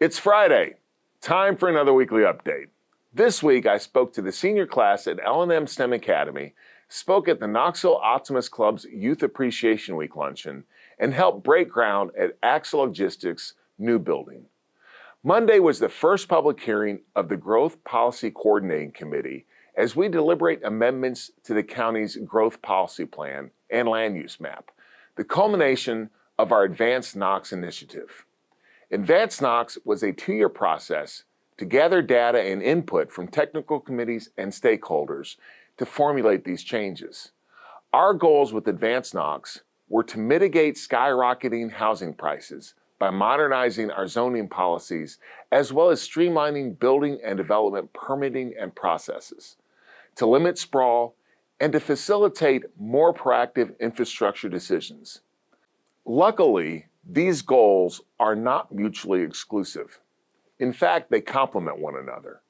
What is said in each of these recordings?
It's Friday, time for another weekly update. This week I spoke to the senior class at L&N STEM Academy, spoke at the Knoxville Optimist Club's Youth Appreciation Week luncheon, and helped break ground at Axel Logistics' new building. Monday was the first public hearing of the Growth Policy Coordinating Committee as we deliberate amendments to the county's growth policy plan and land use map, the culmination of our Advance Knox initiative. Advance Knox was a 2-year process to gather data and input from technical committees and stakeholders to formulate these changes. Our goals with Advance Knox were to mitigate skyrocketing housing prices by modernizing our zoning policies, as well as streamlining building and development permitting and processes, to limit sprawl, and to facilitate more proactive infrastructure decisions. Luckily, these goals are not mutually exclusive. In fact, they complement one another.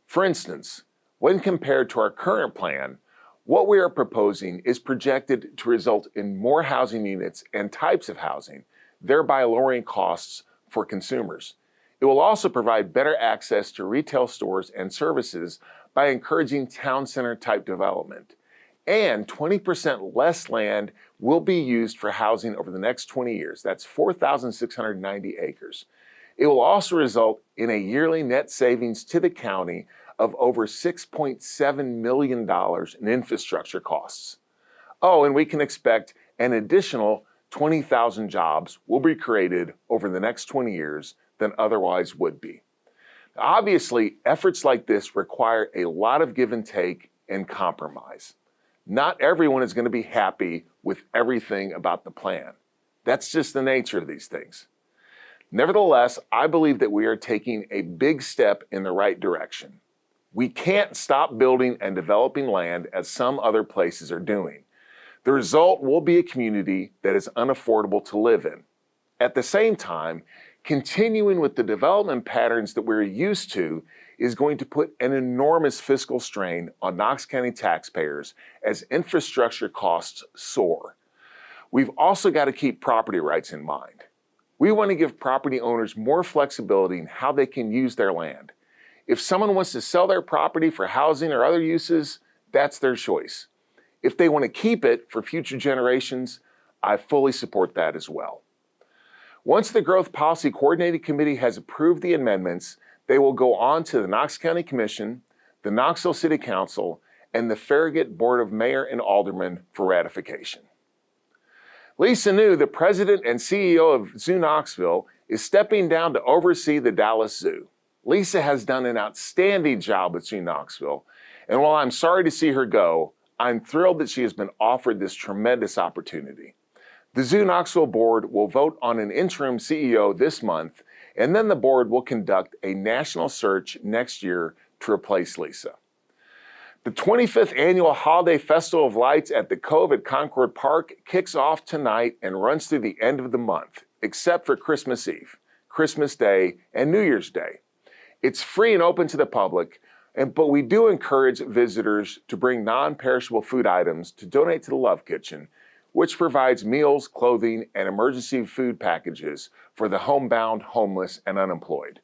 For instance, when compared to our current plan, what we are proposing is projected to result in more housing units and types of housing, thereby lowering costs for consumers. It will also provide better access to retail stores and services by encouraging town center type development. And 20% less land will be used for housing over the next 20 years. That's 4,690 acres. It will also result in a yearly net savings to the county of over $6.7 million in infrastructure costs. Oh, and we can expect an additional 20,000 jobs will be created over the next 20 years than otherwise would be. Obviously, efforts like this require a lot of give and take and compromise. Not everyone is going to be happy with everything about the plan. That's just the nature of these things. Nevertheless, I believe that we are taking a big step in the right direction. We can't stop building and developing land as some other places are doing. The result will be a community that is unaffordable to live in. At the same time, continuing with the development patterns that we're used to is going to put an enormous fiscal strain on Knox County taxpayers as infrastructure costs soar. We've also got to keep property rights in mind. We want to give property owners more flexibility in how they can use their land. If someone wants to sell their property for housing or other uses, that's their choice. If they want to keep it for future generations, I fully support that as well. Once the Growth Policy Coordinating Committee has approved the amendments, they will go on to the Knox County Commission, the Knoxville City Council, and the Farragut Board of Mayor and Aldermen for ratification. Lisa New, the president and CEO of Zoo Knoxville, is stepping down to oversee the Dallas Zoo. Lisa has done an outstanding job with Zoo Knoxville, and while I'm sorry to see her go, I'm thrilled that she has been offered this tremendous opportunity. The Zoo Knoxville board will vote on an interim CEO this month, and then the board will conduct a national search next year to replace Lisa. The 25th Annual Holiday Festival of Lights at the Cove at Concord Park kicks off tonight and runs through the end of the month, except for Christmas Eve, Christmas Day, and New Year's Day. It's free and open to the public, but we do encourage visitors to bring non-perishable food items to donate to the Love Kitchen, which provides meals, clothing, and emergency food packages for the homebound, homeless, and unemployed.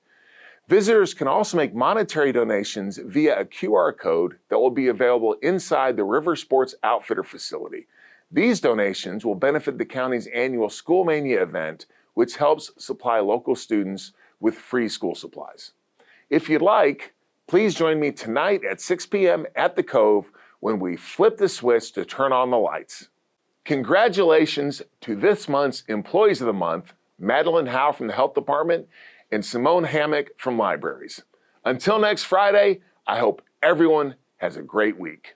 Visitors can also make monetary donations via a QR code that will be available inside the River Sports Outfitter facility. These donations will benefit the county's annual School Mania event, which helps supply local students with free school supplies. If you'd like, please join me tonight at 6 p.m. at the Cove when we flip the switch to turn on the lights. Congratulations to this month's Employees of the Month, Madeline Howe from the Health Department and Simone Hammock from Libraries. Until next Friday, I hope everyone has a great week.